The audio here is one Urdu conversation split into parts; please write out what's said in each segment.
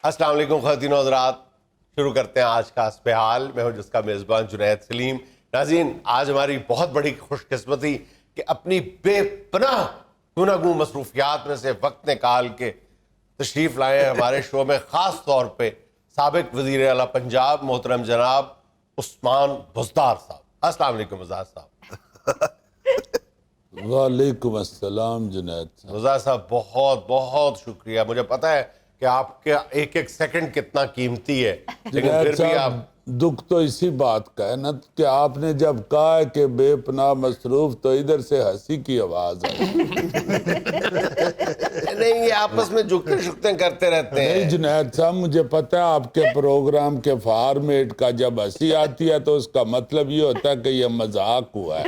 السلام علیکم خواتین و حضرات، شروع کرتے ہیں آج کا حسب حال۔ میں ہوں جس کا میزبان جنید سلیم۔ ناظرین، آج ہماری بہت بڑی خوش قسمتی کہ اپنی بے پناہ گوناگوں مصروفیات میں سے وقت نکال کے تشریف لائے ہیں ہمارے شو میں، خاص طور پہ سابق وزیر اعلیٰ پنجاب محترم جناب عثمان بزدار صاحب۔ السلام علیکم بزدار صاحب۔ وعلیکم السلام جنید صاحب۔ بزدار صاحب بہت بہت شکریہ۔ مجھے پتہ ہے کہ آپ کے ایک ایک سیکنڈ کتنا قیمتی ہے، لیکن پھر جنید بھی آپ صاحب دکھ تو اسی بات کا ہے نا کہ آپ نے جب کہا ہے کہ بے پناہ مصروف تو ادھر سے ہنسی کی آواز آئی۔ نہیں، یہ آپس میں جھکتے شکتے کرتے رہتے ہیں۔ نہیں جنید صاحب، مجھے پتہ ہے آپ کے پروگرام کے فارمیٹ کا جب ہنسی آتی ہے تو اس کا مطلب یہ ہوتا ہے کہ یہ مذاق ہوا ہے۔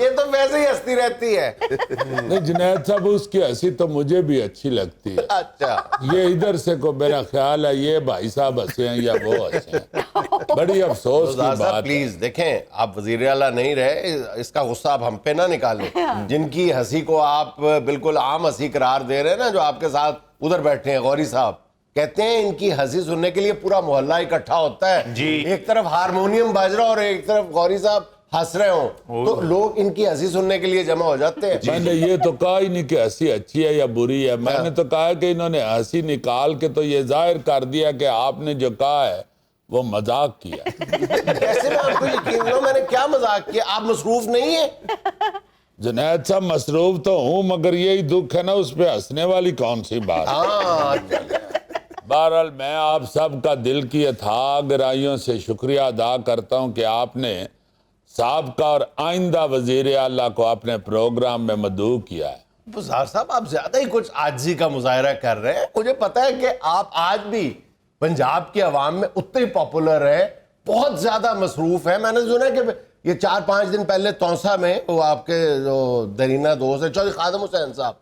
یہ تو ویسے ہی ہنستی رہتی ہے۔ نہیں جنید صاحب، اس کی ہنسی تو مجھے بھی اچھی لگتی ہے۔ اچھا، یہ ادھر سے کو میرا خیال ہے یہ بھائی صاحب ہنسے ہیں یا وہ ہنسے ہیں، بڑی افسوس کی بزدار صاحب بات ہے۔ پلیز دیکھیں، آپ وزیر اعلیٰ نہیں رہے، اس کا غصہ آپ ہم پہ نہ نکالیں۔ جن کی ہنسی کو آپ بالکل عام ہنسی قرار دے رہے ہیں نا، جو آپ کے ساتھ ادھر بیٹھے ہیں غوری صاحب، کہتے ہیں ان کی ہنسی سننے کے لیے پورا محلہ اکٹھا ہوتا ہے، ایک طرف ہارمونیم باج رہا اور ایک طرف غوری صاحب ہنس رہے ہوں تو لوگ ان کی ہنسی سننے کے لیے جمع ہو جاتے ہیں۔ میں نے یہ تو کہا ہی نہیں کہ ہنسی اچھی ہے یا بری ہے، میں نے تو کہا کہ انہوں نے ہنسی نکال کے تو یہ ظاہر کر دیا کہ آپ نے جو کہا ہے وہ مذاق کیا۔ کیسے میں آپ کو یقین کروں، میں نے کیا مذاق کیا؟ آپ مصروف نہیں ہیں؟ جنید صاحب مصروف تو ہوں، مگر یہی دکھ ہے نا، اس پہ ہنسنے والی کون سی بات۔ ہاں، بہرحال میں آپ سب کا دل کی اتھاہ گہرائیوں سے شکریہ ادا کرتا ہوں کہ آپ نے سابقہ اور آئندہ وزیر اعلیٰ کو اپنے پروگرام میں مدعو کیا ہے۔ بزدار صاحب آپ زیادہ ہی کچھ عاجزی کا مظاہرہ کر رہے ہیں۔ مجھے پتا ہے کہ آپ آج بھی پنجاب کی عوام میں اتنے ہی پاپولر ہے، بہت زیادہ مصروف ہے۔ میں نے سنا کہ یہ 4-5 دن پہلے تونسا میں وہ آپ کے جو درینہ دوست ہیں چودھری خادم حسین صاحب،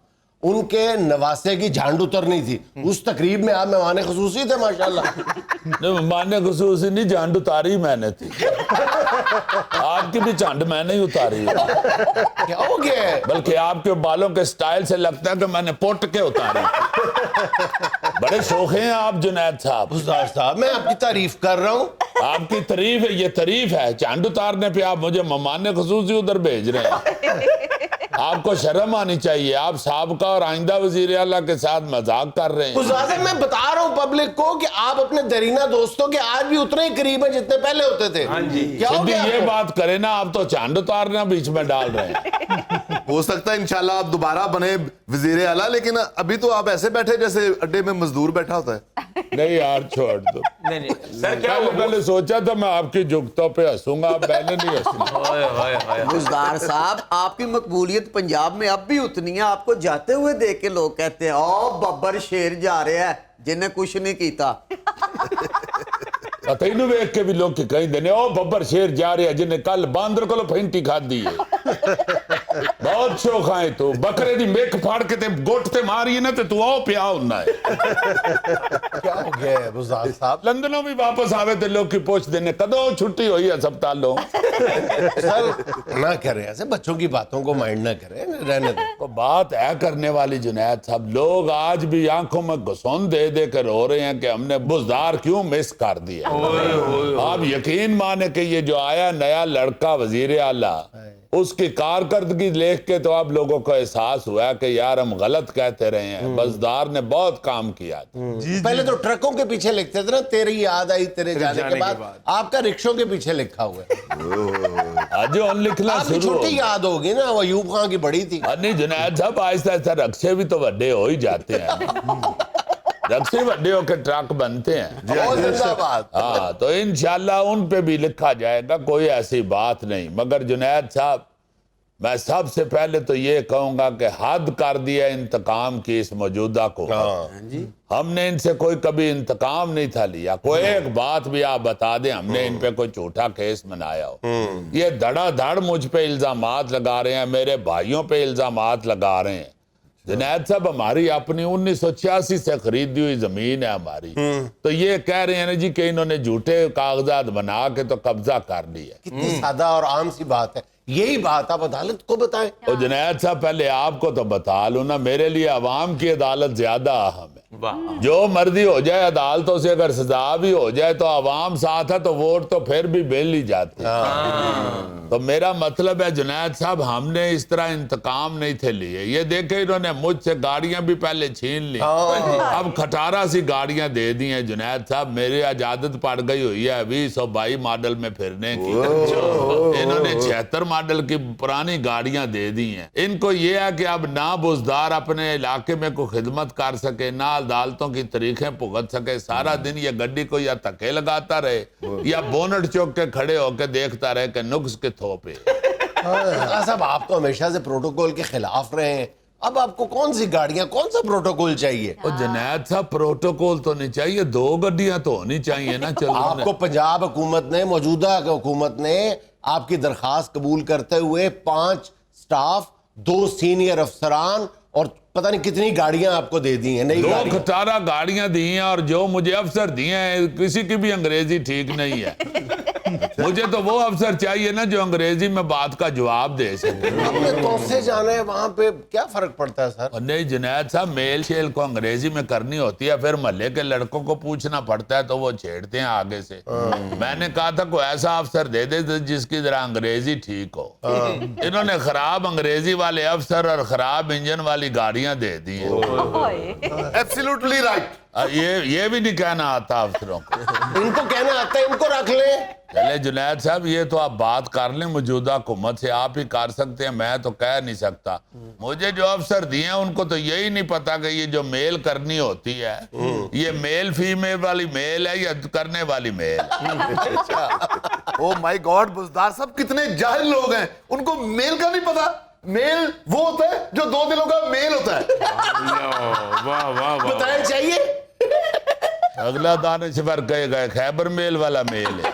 ان کے نواسے کی جھانڈ اترنی تھی، اس تقریب میں آپ مہمان خصوصی تھے ماشاءاللہ۔ مہمان خصوصی نہیں، جھانڈ اتاری میں نے تھی، آپ کی بھی جھانڈ میں نے ہی اتاری ہے، کیا ہو گیا ہے؟ بلکہ آپ کے بالوں کے سٹائل سے لگتا ہے کہ میں نے پوٹ کے اتاری۔ بڑے شوخے ہیں آپ جنید صاحب۔ بزدار صاحب میں آپ کی تعریف کر رہا ہوں۔ آپ کی تعریف ہے، یہ تعریف ہے، جھانڈ اتارنے پہ آپ مجھے مہمان خصوصی ادھر بھیج رہے ہیں۔ آپ کو شرم آنی چاہیے، آپ سابقہ اور آئندہ وزیر اعلیٰ کے ساتھ مذاق کر رہے ہیں۔ بزدار صاحب میں بتا رہا ہوں پبلک کو کہ آپ اپنے درینہ دوستوں کے آج بھی اتنے ہی قریب ہیں جتنے پہلے ہوتے تھے۔ کیا ہو سیدھی گیا یہ آپ کو؟ بات کریں نا، آپ تو جھانڈ اتارنا بیچ میں ڈال رہے ہیں۔ ہو سکتا ہے انشاءاللہ آپ دوبارہ بنے وزیر اعلیٰ، لیکن ابھی تو آپ ایسے بیٹھے جیسے اڈے میں مزدور بیٹھا ہوتا ہے۔ نہیں یار چھوڑ دو، پہلے سوچا تھا میں آپ کی جگتوں پہ ہنسوں گا، اب میں نے نہیں ہنسنا۔ بزدار صاحب آپ کی مقبولیت پنجاب میں اب بھی اتنی ہے، آپ کو جاتے ہوئے دیکھ کے لوگ کہتے ہیں او ببر شیر جا رہے ہیں جنہیں کچھ نہیں کیتا۔ پتہ ہی نہیں ویک کے بھی لوگ کہیں دینے او ببر شیر جا رہے ہیں جنہیں کل باندر کو پھینٹی کھا دی ہے۔ بہت شوق آئے تو بکرے دی میک پھاڑ کے تے گوٹ تے ماری ہے نا تو آؤ پیا ہونا ہے۔ کیا ہو گیا ہے بزدار صاحب؟ لندنوں بھی واپس آوے تے لوگ کی پوچھ دینے کدوں چھٹی ہوئی ہے ہسپتالوں۔ سر نہ کریں ایسے، بچوں کی باتوں کو مائنڈ نہ کریں، رہنے دیں۔ کو بات ہے کرنے والی جنید صاحب، لوگ آج بھی آنکھوں میں گھسون دے دے کر رو رہے ہیں کہ ہم نے بزدار کیوں مس کر دیا۔ آپ یقین مانے کہ یہ جو آیا نیا لڑکا وزیر اعلیٰ، اس کی کارکردگی دیکھ کے تو آپ لوگوں کو احساس ہوا کہ یار ہم غلط کہتے رہے ہیں، بزدار نے بہت کام کیا تھا۔ پہلے تو ٹرکوں کے پیچھے لکھتے تھے نا تیری یاد آئی تیرے جانے کے بعد، آپ کا رکشوں کے پیچھے لکھا ہوا ہے۔ جو ہم لکھنا آپ کی شروع چھوٹی یاد ہوگی نا، وہ ایوب خان کی بڑی تھی۔ نہیں جنید صاحب، آہستہ آہستہ رکشے بھی تو وڈے ہو ہی جاتے ہیں، رکشے وڈے ہو کے ٹرک بنتے ہیں۔ بہت زندہ باد۔ ہاں تو انشاءاللہ ان پہ بھی لکھا جائے گا، کوئی ایسی بات نہیں۔ مگر جنید صاحب میں سب سے پہلے تو یہ کہوں گا کہ حد کر دیا انتقام کی اس موجودہ کو۔ ہم نے ان سے کوئی کبھی انتقام نہیں تھا لیا، کوئی ایک بات بھی آپ بتا دیں ہم نے ان پہ کوئی جھوٹا کیس بنایا ہو۔ یہ دھڑا دھڑ مجھ پہ الزامات لگا رہے ہیں، میرے بھائیوں پہ الزامات لگا رہے ہیں۔ جنید صاحب ہماری اپنی 1986 سے خریدی ہوئی زمین ہے ہماری، تو یہ کہہ رہے ہیں نا جی کہ انہوں نے جھوٹے کاغذات بنا کے تو قبضہ کر لیا۔ کتنی سادہ اور عام سی بات ہے، یہی بات آپ عدالت کو بتائیں۔ اور جنید صاحب پہلے آپ کو تو بتا لوں نا، میرے لیے عوام کی عدالت زیادہ اہم ہے۔ جو مرضی ہو جائے عدالتوں سے اگر سزا بھی ہو جائے تو عوام ساتھ ہے تو ووٹ تو پھر بھی بل ہی جاتے ہیں۔ تو میرا مطلب ہے جنید صاحب ہم نے اس طرح انتقام نہیں تھے لیے، یہ دیکھیں انہوں نے مجھ سے گاڑیاں بھی پہلے چھین لی، اب کھٹارا سی گاڑیاں دے دی ہیں جنید صاحب، میری عادت پڑ گئی ہوئی ہے 2022 ماڈل میں پھرنے کی، انہوں نے 76 ماڈل کی پرانی گاڑیاں دے دی ہیں۔ ان کو یہ ہے کہ اب نہ بزدار اپنے علاقے میں کوئی خدمت کر سکے، نہ عدالتوں کی طریقیں بھگت سکے، سارا دن یہ گڈی کو یا تھکے لگاتا رہے یا بونٹ چوک کے کھڑے ہو کے دیکھتا رہے کہ نقص کے تھوپے۔ صاحب آپ تو ہمیشہ سے پروٹوکول کے خلاف رہے ہیں، اب آپ کو کون سی گاڑیاں، کون سا پروٹوکول چاہیے؟ جنید صاحب پروٹوکول تو نہیں چاہیے، 2 گڈیاں تو ہونی چاہیے نا۔ چلو آپ کو پنجاب حکومت نے، موجودہ حکومت نے آپ کی درخواست قبول کرتے ہوئے 5 سٹاف، 2 سینئر افسران اور پتہ نہیں کتنی گاڑیاں آپ کو دے دی ہیں، نئی 2 گاڑیاں۔ کھٹارا گاڑیاں دی ہیں، اور جو مجھے افسر دیے ہیں کسی کی بھی انگریزی ٹھیک نہیں ہے۔ مجھے تو وہ افسر چاہیے نا جو انگریزی میں بات کا جواب دے سکے۔ اپنے دوست سے جانا ہے وہاں پہ کیا فرق پڑتا ہے سر؟ اور نہیں جنید صاحب، میل شیل کو انگریزی میں کرنی ہوتی ہے، پھر محلے کے لڑکوں کو پوچھنا پڑتا ہے تو وہ چھیڑتے ہیں آگے سے۔ میں نے کہا تھا کوئی ایسا افسر دے دے جس کی ذرا انگریزی ٹھیک ہو، انہوں نے خراب انگریزی والے افسر اور خراب انجن والی گاڑیاں دے دی ہیں۔ Absolutely right. یہ بھی نہیں کہنا آتا افسروں کو۔ ان کو کہنا آتا ہے، ان کو رکھ لیں۔ چلے جنید صاحب یہ تو آپ بات کر لیں موجودہ حکومت سے، آپ ہی کر سکتے ہیں، میں تو کہہ نہیں سکتا۔ مجھے جو افسر دیے ہیں ان کو تو یہی نہیں پتا کہ یہ جو میل کرنی ہوتی ہے یہ میل فیمیل والی میل ہے یا کرنے والی میل۔ او مائی گاڈ، بزدار صاحب کتنے جاہل لوگ ہیں، ان کو میل کا نہیں پتا۔ میل وہ ہوتا ہے جو 2 دلوں کا میل ہوتا ہے۔ بتائیں چاہیے؟ اگلا دانشور کہے گئے خیبر میل والا میل ہے،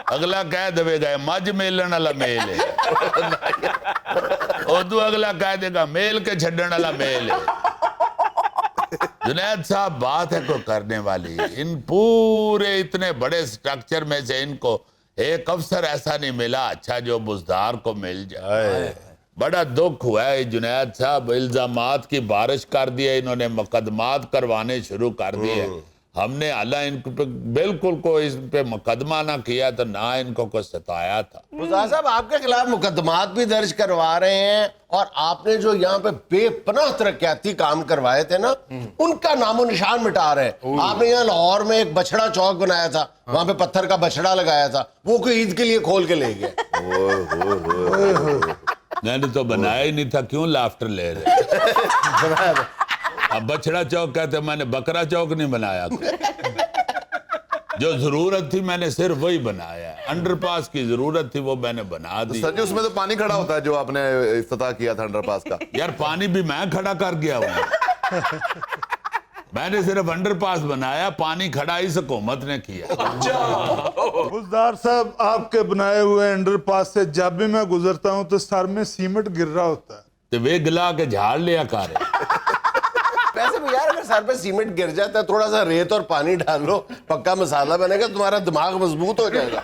اگلا کہہ دے گئے مجھ میلن والا میل ہے، اردو اگلا کہہ دے گا میل کے چھڈن والا میل ہے۔ جنید صاحب بات ہے کوئی کرنے والی، ان پورے اتنے بڑے سٹرکچر میں سے ان کو ایک افسر ایسا نہیں ملا اچھا جو بزدار کو مل جائے۔ بڑا دکھ ہوا ہے جنید صاحب، الزامات کی بارش کر دیا انہوں نے، مقدمات کروانے شروع کر دیے۔ ہم نے اللہ ان پہ بالکل کوئی اس پہ مقدمہ نہ کیا تو نہ ان کو کوئی ستایا تھا۔ مزار صاحب آپ کے خلاف مقدمات بھی درج کروا رہے ہیں، اور آپ نے جو یہاں پہ بے پناہ ترقیاتی کام کروائے تھے نا ان کا نام و نشان مٹا رہے ہیں۔ آپ نے یہاں لاہور میں ایک بچڑا چوک بنایا تھا، وہاں پہ پتھر کا بچڑا لگایا تھا، وہ کوئی عید کے لیے کھول کے لے گئے۔ میں نے تو بنایا ہی نہیں تھا، کیوں لافٹر لے رہے؟ اب بچڑا چوک کہتے میں نے بکرا چوک نہیں بنایا، جو ضرورت تھی میں نے صرف وہی بنایا ہے، انڈر پاس کی ضرورت تھی وہ میں نے بنا دی۔ سر جی اس میں تو پانی کھڑا ہوتا ہے جو آپ نے افتتاح کیا تھا انڈر پاس کا۔ یار پانی بھی میں کھڑا کر گیا ہوں، میں نے صرف انڈر پاس بنایا، پانی کھڑا اس حکومت نے کیا۔ بزدار صاحب آپ کے بنائے ہوئے انڈر پاس سے جب بھی میں گزرتا ہوں تو سر میں سیمنٹ گر رہا ہوتا ہے۔ تو وہ گلا کے جھاڑ لیا کارے۔ ویسے بھی یار اگر سر پہ سیمنٹ گر جاتا ہے، تھوڑا سا ریت اور پانی ڈال لو، پکا مسالہ بنے گا، تمہارا دماغ مضبوط ہو جائے گا۔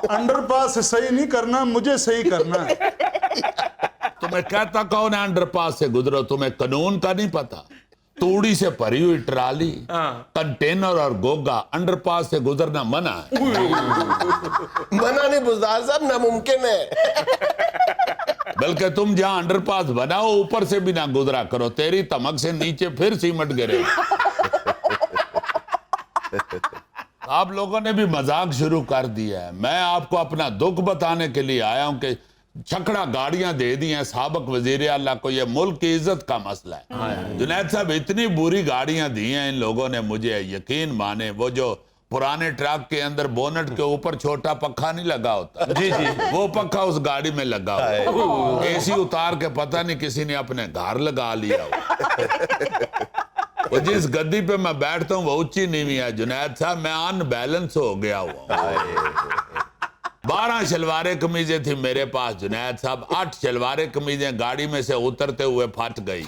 انڈر پاس سے صحیح نہیں کرنا، مجھے صحیح کرنا ہے۔ تمہیں کہتا کون ہے انڈر پاس سے گزرو؟ تمہیں قانون کا نہیں پتا؟ توڑی سے بھری ہوئی ٹرالی، کنٹینر اور گوگا، انڈر پاس سے گزرنا منع ہے۔ منع نہیں بزدار صاحب، ناممکن ہے۔ بلکہ تم جہاں انڈر پاس بناؤ اوپر سے بھی نہ گزرا کرو، تیری تمک سے نیچے پھر سیمنٹ گرے۔ آپ لوگوں نے بھی مذاق شروع کر دیا ہے۔ میں آپ کو اپنا دکھ بتانے کے لیے آیا ہوں کہ چھکڑا گاڑیاں دے دی ہیں سابق وزیر اعلیٰ کو، یہ ملک کی عزت کا مسئلہ ہے۔ جنید صاحب اتنی بری گاڑیاں دی ہیں ان لوگوں نے، مجھے یقین مانے وہ جو پرانے ٹرک کے اندر بونٹ کے اوپر چھوٹا پکھا نہیں لگا ہوتا، جی جی وہ پکھا اس گاڑی میں لگا ہوا، اے سی اتار کے پتہ نہیں کسی نے اپنے گھر لگا لیا وہ جس گدی پہ میں بیٹھتا ہوں وہ اونچی نیوی ہے جنید صاحب، میں ان بیلنس ہو گیا ہوا۔ 12 شلواریں قمیضیں تھی میرے پاس جنید صاحب، 8 شلواریں قمیضیں گاڑی میں سے اترتے ہوئے پھٹ گئی۔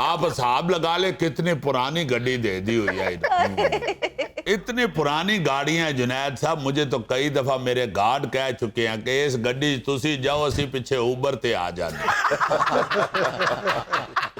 آپ حساب لگا لے کتنی پرانی گڈی دے دی ہوئی ہے، اتنی پرانی گاڑیاں جنید صاحب، مجھے تو کئی دفعہ میرے گارڈ کہہ چکے ہیں کہ اس گڈی تسی جاؤ اسی پیچھے اوبر تے آ جانے۔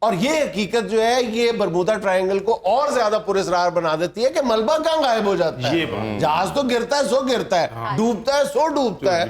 اور یہ حقیقت جو ہے یہ برمودا ٹرائنگل کو اور زیادہ پراسرار بنا دیتی ہے کہ ملبہ کہاں غائب ہو جاتا ہے. جہاز تو گرتا ہے سو گرتا ہے, ڈوبتا ہے سو ڈوبتا ہے,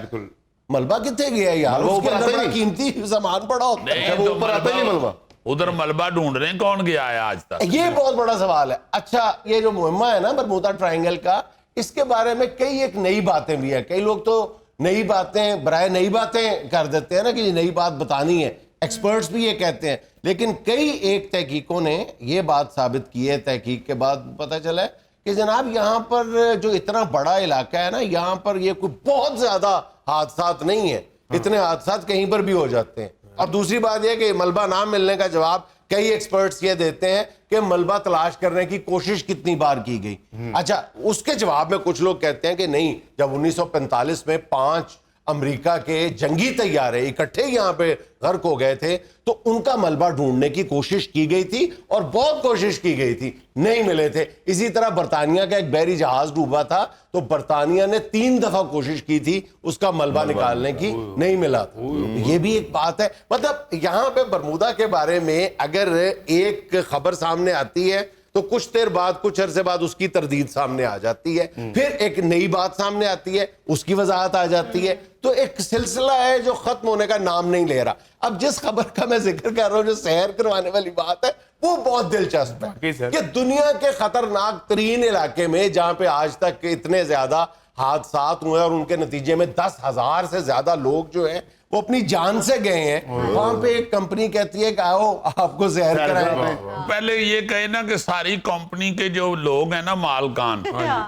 ملبہ کتنے گیا یار؟ اس کے اندر بڑا قیمتی سامان پڑا ہوتا ہے. نہیں تو ملبہ ادھر ملبہ ڈھونڈ رہے ہیں, کون گیا ہے آج تک؟ یہ بہت بڑا سوال ہے. اچھا یہ جو مہمہ ہے نا برمودا ٹرائنگل کا, اس کے بارے میں کئی ایک نئی باتیں بھی ہیں. کئی لوگ تو نئی باتیں برائے نئی باتیں کر دیتے ہیں نا کہ یہ نئی بات بتانی ہے, ایکسپرٹس بھی یہ کہتے ہیں. لیکن کئی ایک تحقیقوں نے یہ بات ثابت کی ہے, تحقیق کے بعد پتہ چلا ہے کہ جناب یہاں پر جو اتنا بڑا علاقہ ہے نا, یہاں پر یہ کوئی بہت زیادہ حادثات نہیں ہیں. اتنے حادثات کہیں پر بھی ہو جاتے ہیں. اور دوسری بات یہ کہ ملبہ نہ ملنے کا جواب کئی ایکسپرٹس یہ دیتے ہیں کہ ملبہ تلاش کرنے کی کوشش کتنی بار کی گئی. اچھا اس کے جواب میں کچھ لوگ کہتے ہیں کہ نہیں, جب 1945 میں 5 امریکہ کے جنگی طیارے اکٹھے یہاں پہ غرق ہو گئے تھے تو ان کا ملبہ ڈھونڈنے کی کوشش کی گئی تھی, اور بہت کوشش کی گئی تھی, نہیں ملے تھے. اسی طرح برطانیہ کا ایک بحری جہاز ڈوبا تھا تو برطانیہ نے 3 دفعہ کوشش کی تھی اس کا ملبہ نکالنے کی, نہیں ملا تھا. یہ بھی ایک بات ہے. مطلب یہاں پہ برمودا کے بارے میں اگر ایک خبر سامنے آتی ہے تو کچھ دیر بعد, کچھ عرصے بعد اس کی تردید سامنے آ جاتی ہے, پھر ایک نئی بات سامنے آتی ہے, اس کی وضاحت آ جاتی ہے. تو ایک سلسلہ ہے جو ختم ہونے کا نام نہیں لے رہا. اب جس خبر کا میں ذکر کر رہا ہوں, جو سیر کروانے والی بات ہے, وہ بہت دلچسپ ہے کہ دنیا کے خطرناک ترین علاقے میں جہاں پہ آج تک اتنے زیادہ حادثات ہوئے اور ان کے نتیجے میں 10,000 سے زیادہ لوگ جو ہیں وہ اپنی جان سے گئے ہیں, وہاں پہ ایک کمپنی کہتی ہے کہ آؤ آپ کو سیر کرائیں. پہلے یہ کہے نا کہ ساری کمپنی کے جو لوگ ہیں نا مالکان,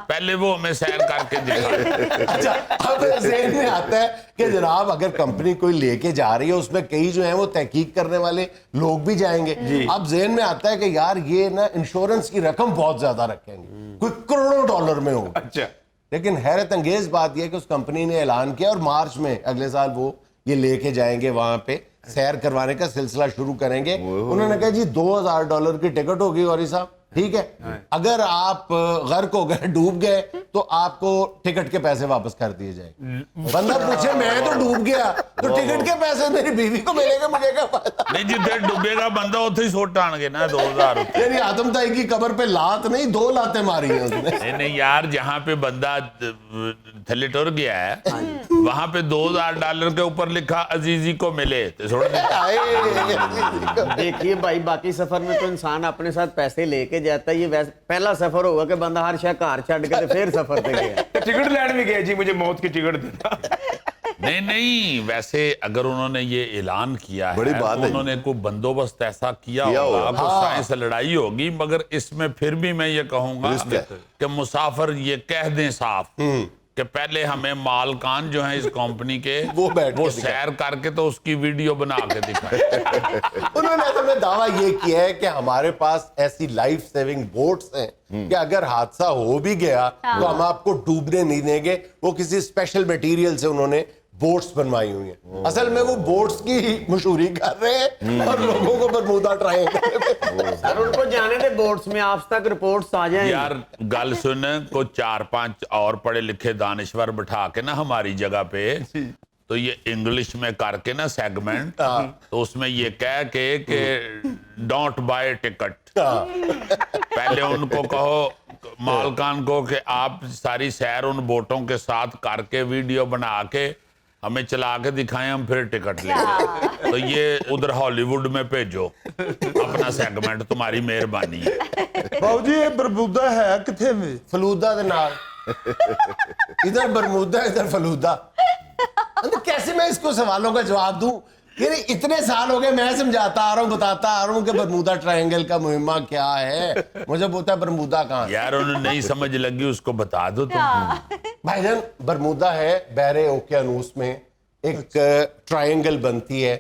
پہلے وہ ہمیں سیر کر کے دکھائیں. اچھا اب ذہن میں آتا ہے کہ جناب اگر کمپنی کوئی لے کے جا رہی ہے اس میں کئی جو ہیں وہ تحقیق کرنے والے لوگ بھی جائیں گے. اب ذہن میں آتا ہے کہ یار یہ نا انشورنس کی رقم بہت زیادہ رکھیں گے, کوئی کروڑوں ڈالر میں ہوگا. لیکن حیرت انگیز بات یہ ہے کہ اس کمپنی نے اعلان کیا اور مارچ میں اگلے سال وہ یہ لے کے جائیں گے, وہاں پہ سیر کروانے کا سلسلہ شروع کریں گے. انہوں نے کہا جی $2,000 کی ٹکٹ ہوگی واری صاحب, ٹھیک ہے, اگر آپ غرق ہو گئے, ڈوب گئے, تو آپ کو ٹکٹ کے پیسے واپس کر دیے جائیں. بندہ پوچھے میں تو ڈوب گیا تو ٹکٹ کے پیسے میری بیوی کو ملے گا, مجھے کیا پتا. نہیں جتنے ڈوبے گا بندہ اتنے ہی سوٹ آن گے نا 2,000 روپے. یعنی آدم تائی کی قبر پہ لات نہیں 2 لاتیں ماری ہیں اس نے. نہیں یار, جہاں پہ بندہ تھلے ٹر گیا ہے وہاں پہ $2,000 کے اوپر لکھا عزیزی کو ملے تو چھوڑ دیتا. دیکھیے بھائی, باقی سفر میں تو انسان اپنے ساتھ پیسے لے کے جاتا ہے, یہ پہلا سفر ہوگا کہ بندہ ہر شے کار چھڑ کے پھر سفر پہ گیا. ٹکٹ لینڈ بھی گئے جی, مجھے موت کی ٹکٹ دینا. نہیں ویسے اگر انہوں نے یہ اعلان کیا ہے بڑی بات ہے, انہوں نے کوئی بندوبست ایسا کیا ہوگا, کوئی سائنس لڑائی ہوگی, مگر اس میں پھر بھی میں یہ کہوں گا کہ مسافر یہ کہہ دیں صاف کہ پہلے ہمیں مالکان جو ہیں اس کمپنی کے وہ سیر کر کے تو اس کی ویڈیو بنا کے دکھائیں. انہوں نے اصل میں دعویٰ یہ کیا ہے کہ ہمارے پاس ایسی لائف سیونگ بوٹس ہیں کہ اگر حادثہ ہو بھی گیا تو ہم آپ کو ڈوبنے نہیں دیں گے. وہ کسی اسپیشل میٹیریل سے انہوں نے بوٹس بنوائی ہوئی ہیں. اصل میں وہ بوٹس کی مشہوری کر رہے ہیں اور لوگوں کو برمودا ٹرائنگل. سر ان کو جانے دے بورڈز میں آپ تک رپورٹس آ جائیں. یار گل سن, کو 4-5 اور پڑھے لکھے دانشور بٹھا کے نا ہماری جگہ پہ, تو یہ انگلش میں کر کے نا سیگمنٹ, تو اس میں یہ کہہ کے کہ ڈونٹ بائی ٹکٹ. پہلے ان کو کہو مالکان کو کہ آپ ساری سیر ان بوٹوں کے ساتھ کر کے ویڈیو بنا کے ہمیں چلا کے دکھائیں, ہم پھر ٹکٹ لیں گے. تو یہ ادھر ہالی ووڈ میں بھیجو اپنا سیگمنٹ, تمہاری مہربانی ہے. باؤ جی یہ برمودا ہے کتنے میں؟ فلودا دے نال, ادھر برمودا ادھر فلودا. کیسے میں اس کو سوالوں کا جواب دوں؟ یعنی اتنے سال ہو گئے میں سمجھاتا آ رہا ہوں, بتاتا آ رہا ہوں کہ برمودا ٹرائنگل کا مہمہ کیا ہے, مجھے بولتا ہے برمودا کہاں. یار انہیں نہیں سمجھ لگی اس کو بتا دو تم. بھائی جان برمودا ہے بحر اوقیانوس میں, ایک ٹرائنگل بنتی ہے,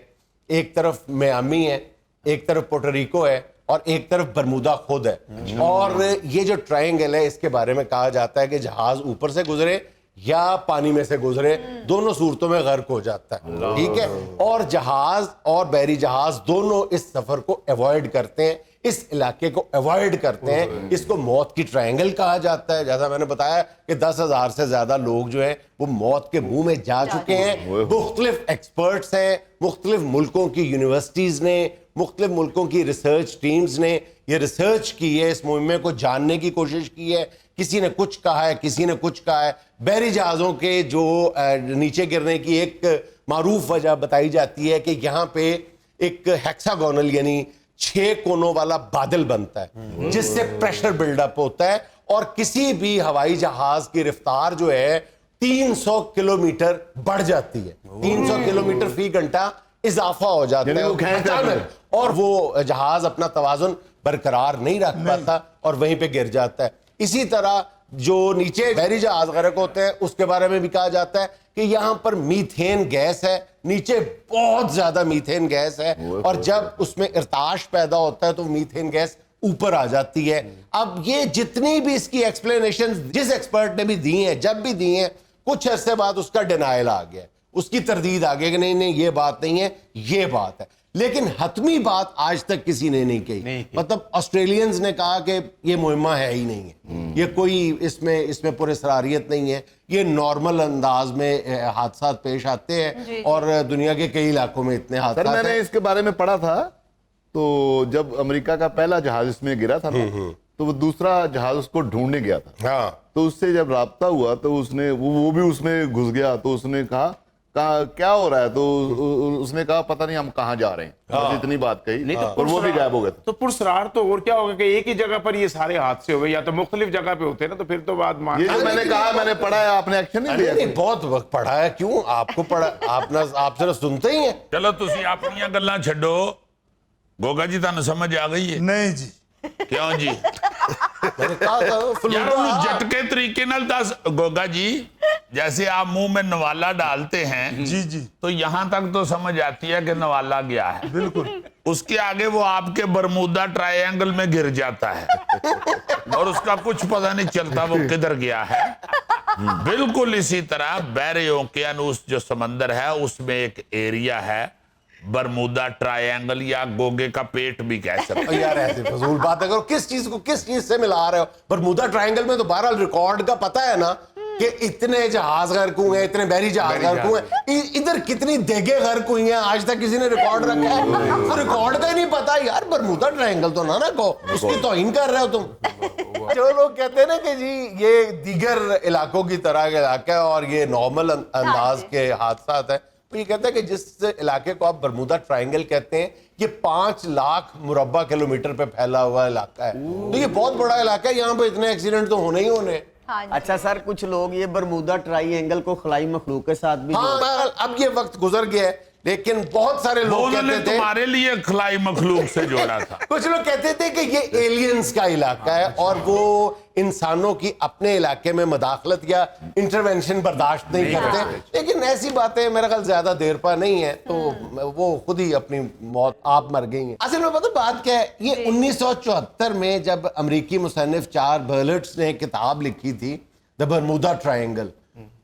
ایک طرف میامی ہے, ایک طرف پورٹوریکو ہے اور ایک طرف برمودا خود ہے. اور یہ جو ٹرائنگل ہے اس کے بارے میں کہا جاتا ہے کہ جہاز اوپر سے گزرے یا پانی میں سے گزرے, دونوں صورتوں میں غرق ہو جاتا ہے, ٹھیک ہے. اور جہاز اور بحری جہاز دونوں اس سفر کو ایوائڈ کرتے ہیں, اس علاقے کو ایوائڈ کرتے ہیں. اس کو موت کی ٹرائنگل کہا جاتا ہے. جیسا میں نے بتایا کہ 10,000 سے زیادہ لوگ جو ہیں وہ موت کے منہ میں جا چکے ہیں. مختلف ایکسپرٹس ہیں, مختلف ملکوں کی یونیورسٹیز نے, مختلف ملکوں کی ریسرچ ٹیمز نے یہ ریسرچ کی ہے, اس مہمے کو جاننے کی کوشش کی ہے. کسی نے کچھ کہا ہے, کسی نے کچھ کہا ہے. بحری جہازوں کے جو نیچے گرنے کی ایک معروف وجہ بتائی جاتی ہے کہ یہاں پہ ایک ہیکساگونل یعنی 6 کونوں والا بادل بنتا ہے جس سے پریشر بلڈ اپ ہوتا ہے, اور کسی بھی ہوائی جہاز کی رفتار جو ہے 300 کلومیٹر بڑھ جاتی ہے. 300 کلومیٹر فی گھنٹہ اضافہ ہو جاتا ہے اچانک, اور وہ جہاز اپنا توازن برقرار نہیں رکھ پاتا اور وہیں پہ گر جاتا ہے. اسی طرح جو نیچے بحری جہاز غرق ہوتے ہیں اس کے بارے میں بھی کہا جاتا ہے کہ یہاں پر میتھین گیس ہے, نیچے بہت زیادہ میتھین گیس ہے, اور جب اس میں ارتعاش پیدا ہوتا ہے تو میتھین گیس اوپر آ جاتی ہے. اب یہ جتنی بھی اس کی ایکسپلینیشن جس ایکسپرٹ نے بھی دی ہیں, جب بھی دی ہیں, کچھ عرصے بعد اس کا ڈینائل آ گیا, اس کی تردید آ گئی کہ نہیں یہ بات نہیں ہے, یہ بات ہے. لیکن حتمی بات آج تک کسی نے نہیں کہی. مطلب آسٹریلینز نے کہا کہ یہ مہمہ ہے ہی نہیں ہے, یہ کوئی اس میں پراسراریت نہیں ہے, یہ نارمل انداز میں حادثات پیش آتے ہیں, اور دنیا کے کئی علاقوں میں اتنے حادثات میں نے اس کے بارے میں پڑھا تھا. تو جب امریکہ کا پہلا جہاز اس میں گرا تھا تو وہ دوسرا جہاز اس کو ڈھونڈنے گیا تھا, تو اس سے جب رابطہ ہوا تو اس نے وہ بھی اس میں گھس گیا. تو اس نے کہا کیا ہو رہا ہے, تو اس نے کہا پتہ نہیں ہم کہاں جا رہے ہیں, اتنی بات کہی اور وہ بھی غائب ہو گیا. تو پرسرار تو اور کیا ہوگا کہ ایک ہی جگہ پر یہ سارے حادثے ہوئے, یا تو مختلف جگہ پہ ہوتے ہیں نا, تو پھر تو بات یہ جو میں نے کہا میں نے پڑھا ہے, آپ نے ایکشن نہیں لیا. بہت وقت پڑھا ہے, کیوں آپ کو پڑھا, آپ ذرا سنتے ہی ہیں. چلو تسی اپنیاں گلاں چھڈو, گوگا جی تانوں سمجھ آ گئی ہے؟ نہیں جی. کیوں جی؟ میں نے کہا تھا یار انہوں جھٹکے طریقے نال دس. گوگا جی جیسے آپ منہ میں نوالا ڈالتے ہیں جی جی تو یہاں تک تو سمجھ آتی ہے کہ نوالا گیا ہے, بالکل. اس کے آگے وہ آپ کے برمودا ٹرائی اینگل میں گر جاتا ہے اور اس کا کچھ پتہ نہیں چلتا وہ کدھر گیا ہے. بالکل اسی طرح بحر اوقیانوس جو سمندر ہے اس میں ایک ایریا ہے برمودا ٹرائی اینگل, یا گوگے کا پیٹ بھی کہہ سکتے ہیں. یار ایسے فضول بات ہے, کس چیز کو کس چیز سے ملا رہے ہو. برمودا ٹرائنگل میں تو بہرحال ریکارڈ کا پتہ ہے نا کہ اتنے جہاز غرق ہوئے ہیں, اتنے بحری جہاز غرق ہوئے ہیں, ادھر کتنی دیگیں غرق ہوئی ہیں, آج تک کسی نے ریکارڈ رکھا ہے؟ وہ ریکارڈ کا ہی نہیں پتا. یار برمودا ٹرائنگل تو نہ کہو, اس کی توہین کر رہے ہو تم. جو لوگ کہتے ہیں نا کہ جی یہ دیگر علاقوں کی طرح کا علاقہ ہے اور یہ نارمل انداز کے حادثات ہیں, تو یہ کہتا ہے کہ جس علاقے کو آپ برمودا ٹرائنگل کہتے ہیں یہ 5 لاکھ مربع کلومیٹر پہ پھیلا ہوا علاقہ ہے. تو یہ بہت بڑا علاقہ ہے, یہاں پہ اتنے ایکسیڈنٹ تو ہونے ہی ہونے. اچھا سر, کچھ لوگ یہ برمودا ٹرائی اینگل کو خلائی مخلوق کے ساتھ بھی اب یہ وقت گزر گیا ہے, لیکن بہت سارے لوگ کہتے تھے تمہارے لیے خلائی مخلوق سے جوڑا تھا. کچھ لوگ کہتے تھے کہ یہ ایلینز کا علاقہ ہے اور وہ انسانوں کی اپنے علاقے میں مداخلت یا انٹرونشن برداشت نہیں کرتے. لیکن ایسی باتیں میرا خیال زیادہ دیر پا نہیں ہے, تو وہ خود ہی اپنی موت آپ مر گئی ہیں. اصل میں پتہ بات کیا ہے, یہ 1974 میں جب امریکی مصنف چار برلٹس نے کتاب لکھی تھی دا برمودا ٹرائنگل,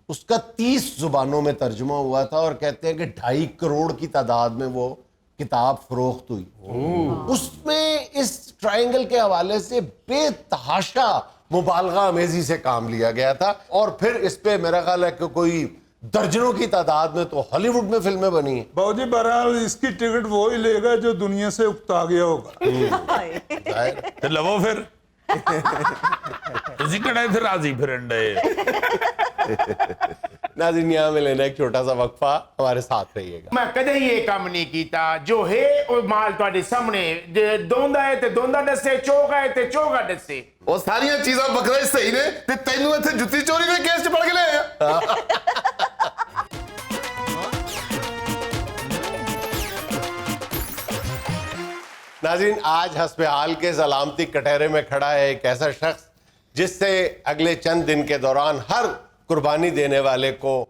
اس کا 30 زبانوں میں ترجمہ ہوا تھا, اور کہتے ہیں کہ 2.5 کروڑ کی تعداد میں وہ کتاب فروخت ہوئی. اس میں اس ٹرائنگل کے حوالے سے بے تحاشا مبالغہ امیزی سے کام لیا گیا تھا, اور پھر اس پہ میرا خیال ہے کہ کوئی درجنوں کی تعداد میں تو ہالی ووڈ میں فلمیں بنی ہیں. باؤ جی بہرحال اس کی ٹکٹ وہی لے گا جو دنیا سے اکتا گیا ہوگا. لو پھر تسی کڑے تھے راضی پھرنڈے. ناظرین یہاں میں لینا ایک چھوٹا سا وقفہ, ہمارے ساتھ رہیے گا. میں کدے یہ کام نہیں کیتا جو ہے وہ مال تواڈے سامنے دوندا ہے تے دوندا دسے, چوکا ہے تے چوکا دسے. وہ ساریاں چیزاں بکرے صحیح نے تے تینوں ایتھے جُتی چوری دے کیس چ پڑ کے لے آیا. ناظرین آج حسب حال کے سلامتی کٹہرے میں کھڑا ہے ایک ایسا شخص جس سے اگلے چند دن کے دوران ہر قربانی دینے والے کو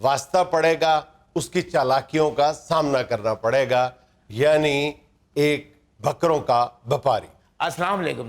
واسطہ پڑے گا, اس کی چالاکیوں کا سامنا کرنا پڑے گا, یعنی ایک بکروں کا وپاری. السلام علیکم.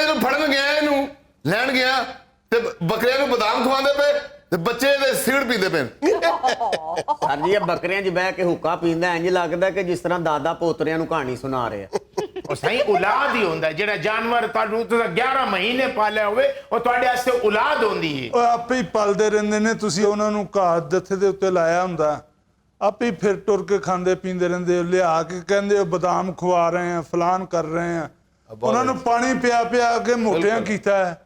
ਜਦੋਂ ਫੜਨ ਗਿਆ ਇਹਨੂੰ ਲੈਣ ਗਿਆ ਤੇ ਬੱਕਰਿਆਂ ਨੂੰ ਬਦਾਮ ਖਵਾਉਂਦੇ ਪਏ ਤੇ ਬੱਚੇ ਇਹਦੇ ਸੀੜ ਪੀਂਦੇ ਪਏ ਸਰ ਜੀ ਇਹ ਬੱਕਰੀਆਂ 'ਚ ਬਹਿ ਕੇ ਹੁੱਕਾ ਪੀਂਦਾ ਇੰਜ ਲੱਗਦਾ ਕਿ ਜਿਸ ਤਰ੍ਹਾਂ ਦਾਦਾ ਪੋਤਰਿਆਂ ਨੂੰ ਕਹਾਣੀ ਸੁਣਾ ਰਹੇ ਆ। ਉਹ ਸਹੀ ਔਲਾਦ ਹੀ ਹੁੰਦਾ ਜਿਹੜਾ ਜਾਨਵਰ ਤੁਹਾਨੂੰ ਤੁਸੀਂ 11 ਮਹੀਨੇ ਪਾਲਿਆ ਹੋਵੇ ਉਹ ਤੁਹਾਡੇ ਵਾਸਤੇ ਔਲਾਦ ਹੁੰਦੀ ਹੈ। ਉਹ ਆਪੇ ਹੀ ਪਲਦੇ ਰਹਿੰਦੇ ਨੇ ਤੁਸੀਂ ਉਹਨਾਂ ਨੂੰ ਘਾਹ ਦੱਥੇ ਦੇ ਉੱਤੇ ਲਾਇਆ ਹੁੰਦਾ ਆਪੇ ਹੀ ਫਿਰ ਟੁਰ ਕੇ ਖਾਂਦੇ ਪੀਂਦੇ ਰਹਿੰਦੇ ਲਿਆ ਕੇ ਕਹਿੰਦੇ ਉਹ ਬਦਾਮ ਖਵਾ ਰਹੇ ਆ ਫਲਾਨ ਕਰ ਰਹੇ ਆ ਉਹਨਾਂ ਨੂੰ ਪਾਣੀ ਪਿਆ ਪਿਆ ਕੇ ਮੋਟਿਆਂ ਕੀਤਾ ਹੈ।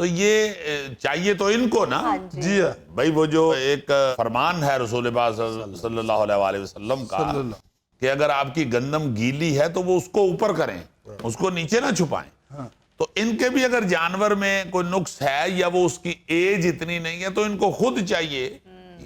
تو یہ چاہیے تو ان کو نا جی ہاں بھائی، وہ جو ایک فرمان ہے رسول پاک صلی اللہ علیہ وآلہ وسلم کا کہ اگر آپ کی گندم گیلی ہے تو وہ اس کو اوپر کریں، اس کو نیچے نہ چھپائیں. تو ان کے بھی اگر جانور میں کوئی نقص ہے یا وہ اس کی ایج اتنی نہیں ہے تو ان کو خود چاہیے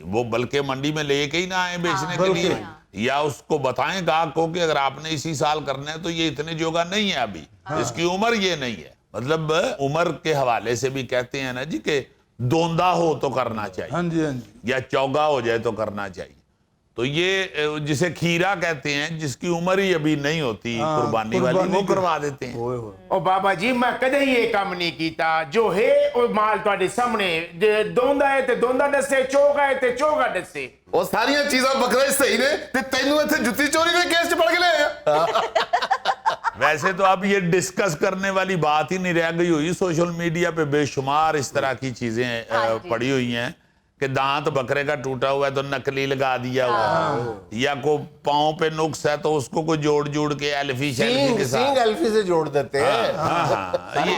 وہ بلکہ منڈی میں لے کے ہی نہ آئیں بیچنے کے لیے، یا اس کو بتائیں گاہک کو کہ اگر آپ نے اسی سال کرنا ہے تو یہ اتنے جوگا نہیں ہے، ابھی اس کی عمر یہ نہیں ہے. مطلب عمر کے حوالے سے بھی کہتے ہیں نا جی کہ دوندا ہو تو کرنا چاہیے، ہاں جی ہاں جی یا چوگا ہو جائے تو کرنا چاہیے. تو یہ جسے کھیرا کہتے ہیں، جس کی عمر ہی ابھی نہیں ہوتی قربانی والی، وہ کروا دیتے ہیں. او بابا جی میں کدے یہ کام نہیں کیتا، جو ہے او مال تواڈے سامنے، دوندا ہے تے دوندا دسے، چوگا ہے تے چوگا دسے. اور ساری چیزاں بکرے صحیح نے تے تینوں ایتھے جُتی چوری دے کیس چ پڑ کے لے آیا. ویسے تو اب یہ ڈسکس کرنے والی بات ہی نہیں رہ گئی ہوئی، سوشل میڈیا پہ بے شمار اس طرح کی چیزیں پڑی ہوئی ہیں کہ دانت بکرے کا ٹوٹا ہوا ہے تو نکلی لگا دیا ہوا، یا کو پاؤں پہ نقص ہے تو اس کو کوئی جوڑ کے ایلفی شیلفی کے سینگ ساتھ الفی سے جوڑ دیتے ہیں.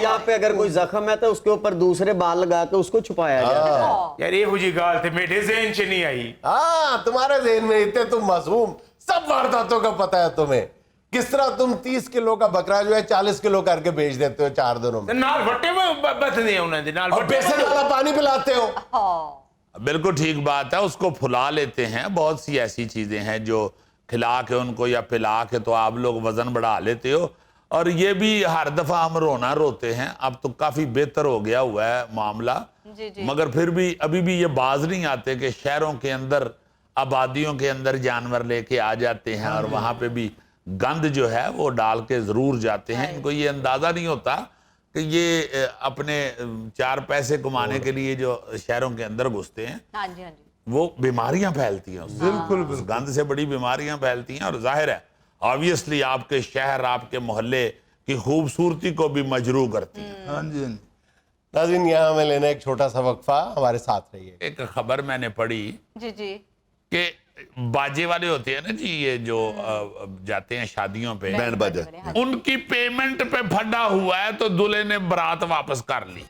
یہاں پہ اگر کوئی زخم ہے تو اس کے اوپر دوسرے بال لگا کے اس کو چھپایا جاتا ہے. یار یہ جی گال تے میرے ذہن چ نہیں آئی. ہاں تمہارے ذہن میں اتنے تم معصوم، سب وارداتوں کا پتہ ہے تمہیں. کس طرح تم 30 کلو کا بکرا جو ہے 40 کلو کر کے بیچ دیتے ہو 4 دنوں میں، نال بٹے میں بدنے ہیں انہاں دے نال اور بٹے بیسن والا پانی پلاتے ہو. بالکل ٹھیک بات ہے، اس کو پھلا لیتے ہیں. بہت سی ایسی چیزیں ہیں جو کھلا کے ان کو یا پلا کے تو آپ لوگ وزن بڑھا لیتے ہو. اور یہ بھی ہر دفعہ ہم رونا روتے ہیں، اب تو کافی بہتر ہو گیا ہوا ہے معاملہ، مگر پھر بھی ابھی بھی یہ باز نہیں آتے کہ شہروں کے اندر، آبادیوں کے اندر جانور لے کے آ جاتے ہیں اور وہاں پہ بھی گند جو ہے وہ ڈال کے ضرور جاتے ہیں. ان کو یہ اندازہ نہیں ہوتا کہ یہ اپنے 4 پیسے کمانے کے لیے جو شہروں کے اندر گھستے ہیں وہ بیماریاں پھیلتی ہیں، بالکل اس گند سے بڑی بیماریاں پھیلتی ہیں. اور ظاہر ہے آبویسلی آپ کے شہر، آپ کے محلے کی خوبصورتی کو بھی مجروح کرتی ہیں. ہاں جی ہاں جی. ناظرین یہاں ہمیں لینا ایک چھوٹا سا وقفہ، ہمارے ساتھ رہیے. ایک خبر میں نے پڑھی جی کہ باجے والے ہوتے ہیں نا جی، یہ جو جاتے ہیں شادیوں پہ، بینڈ باجا. ان کی پیمنٹ پہ پھڈا ہوا ہے تو دلہے نے برات واپس کر لی.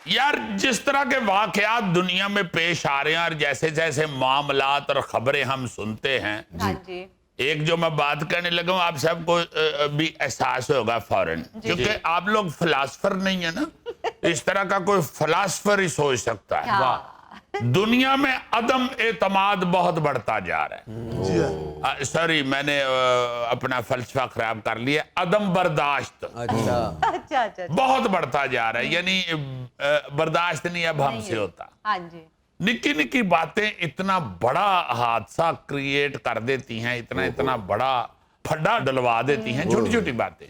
یار جس طرح کے واقعات دنیا میں پیش آ رہے ہیں اور جیسے جیسے معاملات اور خبریں ہم سنتے ہیں، ایک جو میں بات کرنے لگا ہوں آپ سب کو بھی احساس ہوگا فوراً، کیونکہ آپ لوگ فلاسفر نہیں ہیں نا، اس طرح کا کوئی فلاسفر ہی سوچ سکتا ہے. دنیا میں عدم اعتماد بہت بڑھتا جا رہا ہے. سوری میں نے اپنا فلسفہ خراب کر لیا. عدم برداشت بہت بڑھتا جا رہا ہے، یعنی برداشت نہیں اب ہم سے ہوتا. نکی نکی باتیں اتنا بڑا حادثہ کریٹ کر دیتی ہیں، اتنا بڑا پھڈا ڈلوا دیتی ہیں، چھوٹی چھوٹی باتیں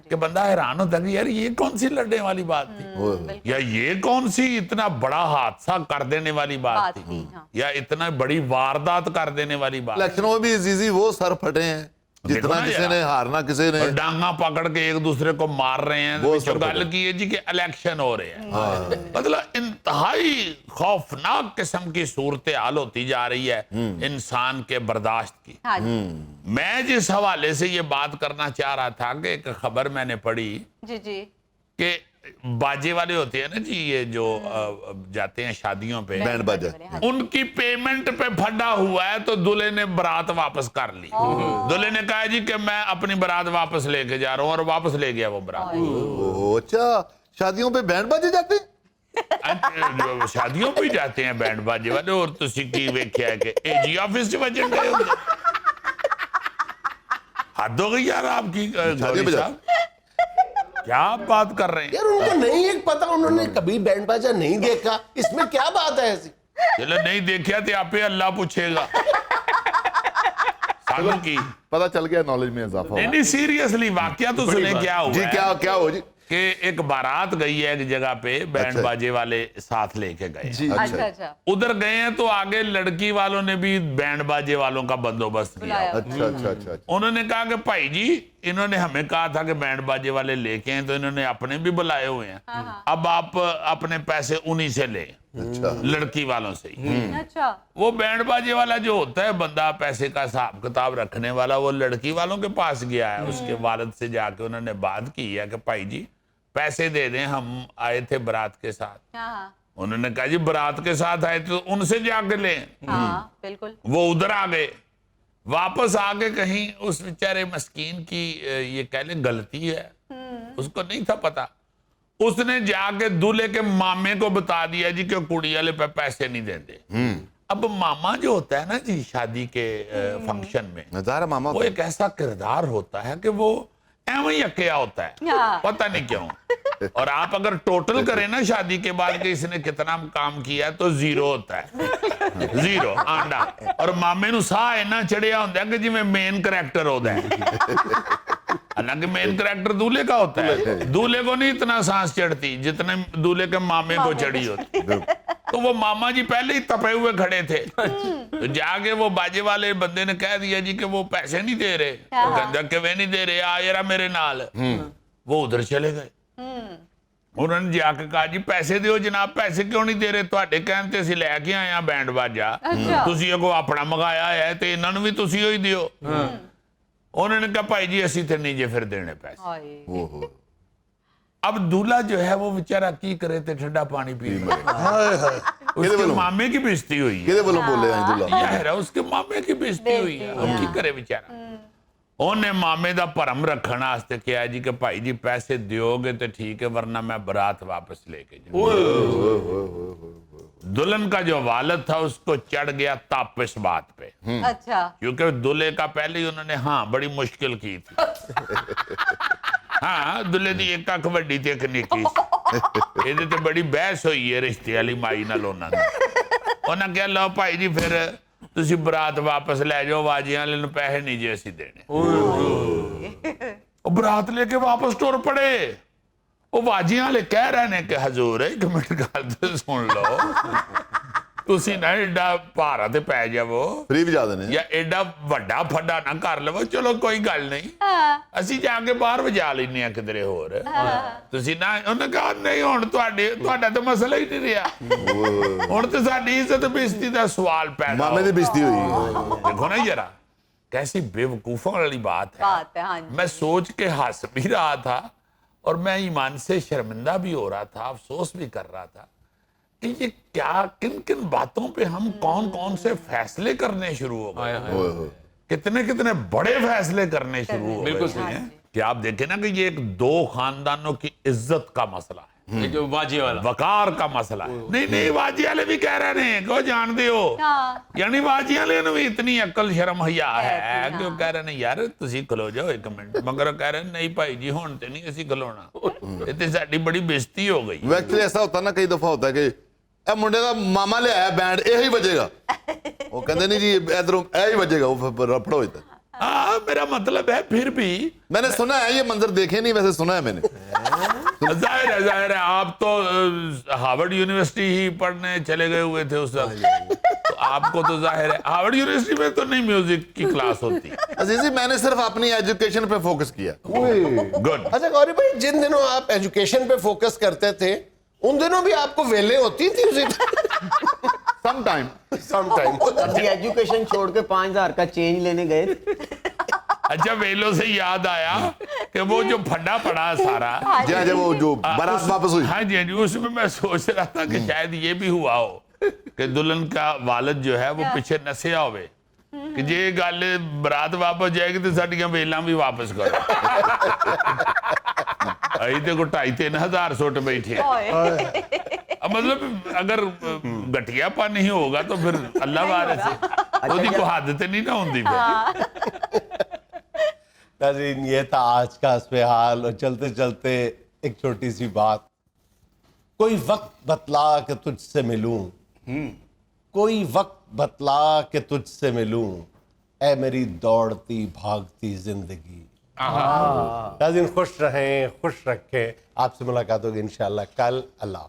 کہ بندہ حیران ہوتا ہے یار یہ کون سی لڑنے والی بات تھی، یا یہ کون سی اتنا بڑا حادثہ کر دینے والی بات تھی، یا اتنا بڑی واردات کر دینے والی بات. الیکشنوں میں بھی عزیزی وہ سر پھٹے ہیں جتنا کسی نے ہارنا، کسی نے ڈانگاں پکڑ کے ایک دوسرے کو مار رہے ہیں. گل کی ہے جی کہ الیکشن ہو رہے ہیں، مطلب انتہائی خوفناک قسم کی صورتحال ہوتی جا رہی ہے انسان کے برداشت کی. میں جس حوالے سے یہ بات کرنا چاہ رہا تھا کہ ایک خبر میں نے پڑھی کہ باجے والے ہوتے ہیں نا جی، یہ جو جاتے ہیں شادیوں پہ، بینڈ باجا. ان کی پیمنٹ پہ پھڈا ہوا ہے تو دلہے نے برات واپس کر لی. دلہے نے کہا جی کہ میں اپنی برات واپس لے کے جا رہا ہوں، اور واپس لے گیا وہ برات. اچھا شادیوں پہ بینڈ باجے جاتے ہیں؟ شادیوں پہ جاتے ہیں بینڈ باجے والے. اور تسی کی ویکھیا ہے کہ اے جی آفس سے بچن گئے ہوتے. حد ہو گئی یار آپ کی گوری صاحب، کیا آپ بات کر رہے ہیں یار؟ ان کو نہیں ایک پتا، انہوں نے کبھی بینڈ باجا نہیں دیکھا، اس میں کیا بات ہے ایسی؟ چلو نہیں دیکھا تو آپ پہ اللہ پوچھے گا. سانوں کی پتہ چل گیا، نالج میں اضافہ. نہیں سیریسلی واقعہ تو سنیں کیا ہوا جی ہے کیا ہو جی؟ کہ ایک بارات گئی ہے ایک جگہ پہ، بینڈ باجے والے ساتھ لے کے گئے. ادھر گئے ہیں تو آگے لڑکی والوں نے بھی بینڈ باجے والوں کا بندوبست کیا. اچھا. انہوں نے کہا کہ بھائی جی انہوں نے ہمیں کہا تھا کہ بینڈ باجے والے لے کے ہیں، تو انہوں نے اپنے بھی بلائے ہوئے ہیں، اب آپ اپنے پیسے انہی سے لیں. لڑکی والوں سے ہی. اچھا وہ بینڈ باجے والا جو ہوتا ہے بندہ پیسے کا حساب کتاب رکھنے والا, وہ لڑکی والوں کے پاس گیا ہے, اس کے والد سے جا کے انہوں نے بات کی ہے کہ بھائی جی پیسے دے دیں, ہم آئے تھے برات کے ساتھ. ہاں انہوں نے کہا جی برات کے ساتھ آئے تو ان سے جا کے لیں. ہاں بالکل. وہ ادھر آ گئے, واپس آ کے کہیں اس بیچارے مسکین کی یہ کہہ لیں غلطی ہے, اس کو نہیں تھا پتا, اس نے جا کے دولہے کے مامے کو بتا دیا جی کہ کڑی والے پہ پیسے نہیں دیندے. اب ماما جو ہوتا ہے نا جی شادی کے فنکشن میں, ماما وہ ایک ایسا کردار ہوتا ہے کہ وہ ایویں یکیا ہوتا ہے, پتہ نہیں کیوں. اور آپ اگر ٹوٹل کریں نا شادی کے بعد کہ اس نے کتنا کام کیا ہے تو زیرو ہوتا ہے, زیرو آنڈا. اور مامے نو ساہ اینا چڑھیا ہوتا ہے کہ جی میں مین کریکٹر ہوتا ہے, حالانکہ مین کریکٹر دولہے کا ہوتا ہے. دولہے کو نہیں اتنا سانس چڑھتی جتنے دولہے کے مامے کو چڑھی ہوتی. تو وہ ماما جی پہلے ہی تپے ہوئے کھڑے تھے, تو جا کے وہ باجے والے بندے نے کہہ دیا جی کہ وہ پیسے نہیں دے رہے. وہ کہتا کہ وہ نہیں دے رہے, آ یرا میرے نال. وہ ادھر چلے گئے, انہوں نے جا کے کہا جی پیسے دیو جناب, پیسے کیوں نہیں دے رہے, تواڈے کہن تے اسی لے کے آئے ہیں بینڈ باجا, تسی اگوں اپنا منگایا ہے تے انہاں نوں وی تسی ہوئی دیو. انہوں نے کہا بھائی جی اسی تے نہیں جے پھر دینے پیسے. اب دولہا جو ہے وہ بیچارہ کی کرے تے ٹھنڈا پانی پی اس کے مامے کی بےزتی ہوئی ہے, اس کے مامے کی بےزتی ہوئی ہے, اب کی کرے بیچارہ. انہیں مامے دا پرم رکھنا آستے کیا جی کہ بھائی جی پیسے دیو گے تو ٹھیک ہے, ورنہ میں برات واپس لے کے جاؤں. دلہن کا جو والد تھا اس کو چڑھ گیا تاپ اس بات پہ, اچھا کیونکہ دلہے کا پہلے ہی انہوں نے ہاں بڑی مشکل کی تھی. ہاں دلہے دی ایک اکھ وڈی تے ایک نکی, یہ تے بڑی بحث ہوئی ہے رشتے والی مائی نال انہاں نے. انہاں کہا لو بھائی جی پھر تسی برات واپس لے جاؤ, واجیاں والے نوں پیسے نہیں جے اسی دینے. برات لے کے واپس ٹر پڑے. وہ واجیاں والے کہہ رہے ہیں کہ حضور ایک منٹ گل تے سن لو, تسی نہ ایڈا پارا تے پے جاؤ فری بھی جا دینے یا ایڈا وڈا پھڈا نہ کر لو, چلو کوئی گل نہیں اسی جا کے باہر وجا لینے ہیں کدھرے ہور. تسی نہ انہوں نے کہا نہیں ہن تہاڈا تے مسئلہ ہی نہیں رہا, ہن تے ساڈی عزت بےزتی دا سوال پیدا مامے دی بےزتی ہوئی. دیکھو نا ذرا کیسی بے وقوفوں والی بات ہے. میں سوچ کے ہنس بھی رہا تھا اور میں ایمان سے شرمندہ بھی ہو رہا تھا, افسوس بھی کر رہا تھا کہ یہ کیا کن کن باتوں پہ ہم کون کون سے فیصلے کرنے شروع ہو گئے, کتنے کتنے بڑے فیصلے کرنے شروع ہو گئے ہیں. کہ آپ دیکھیں نا کہ یہ ایک دو خاندانوں کی عزت کا مسئلہ ہے, جو واجی والا وقار کا مسئلہ ہے. نہیں واجی والے بھی کہہ رہے ہیں کہ جان دے ہو, یعنی واجی والے نے بھی اتنی عقل شرم حیا ہے کہ وہ کہہ رہے ہیں یار تسی کھلو جاؤ ایک منٹ, مگر کہہ رہے ہیں نہیں بھائی جی ہن تے نہیں اسی کھلونا, یہ تے ساڈی بڑی بےزتی ہو گئی. ایکچولی ایسا ہوتا نا کئی دفعہ ہوتا ہے کہ اے منڈے دا ماما لے آیا بینڈ یہی بجے گا, وہ کہتے نہیں جی ادھروں یہی بجے گا, وہ رپڑ ہوتا ہے. ہاں میرا مطلب ہے پھر بھی میں نے سنا ہے, یہ منظر دیکھے نہیں ویسے سنا ہے میں نے. ظاہر ہے آپ تو ہارورڈ یونیورسٹی ہی پڑھنے چلے گئے ہوئے تھے اس وقت, تو آپ کو تو ظاہر ہے ہارورڈ یونیورسٹی میں تو نہیں میوزک کی کلاس ہوتی. عزیزی میں نے صرف اپنی ایجوکیشن پہ فوکس کیا. گڈ. اچھا غوری بھائی, جن دنوں آپ ایجوکیشن پہ فوکس کرتے تھے ان دنوں بھی آپ کو ویلے ہوتی تھی اسی سم ٹائم ابھی ایجوکیشن چھوڑ کے 5000 کا چینج لینے گئے. اچھا ویلوں سے یاد آیا کہ وہ جو پھڈا پڑا سارا, جب وہ جو برات واپس ہوئی, ہاں جی اس میں سوچ رہا تھا کہ شاید یہ بھی ہوا ہو کہ دلہن کا والد جو ہے وہ پیچھے نسیا ہوئے کہ یہ گل برات واپس جائے گی تو ساڈیاں ویلاں بھی واپس کرو. ائی تے کو 2,500-3,000 سوٹ بیٹھے. مطلب اگر گٹیا پا نہیں ہوگا تو پھر اللہ وارث ہے, وہ کو حد تے نہیں نہ ہوندی. ناظرین یہ تھا آج کا حسب حال, اور چلتے چلتے ایک چھوٹی سی بات. کوئی وقت بتلا کہ تجھ سے ملوں, کوئی وقت بتلا کہ تجھ سے ملوں, اے میری دوڑتی بھاگتی زندگی. ناظرین خوش رہیں, خوش رکھیں. آپ سے ملاقات ہوگی انشاءاللہ کل. اللہ.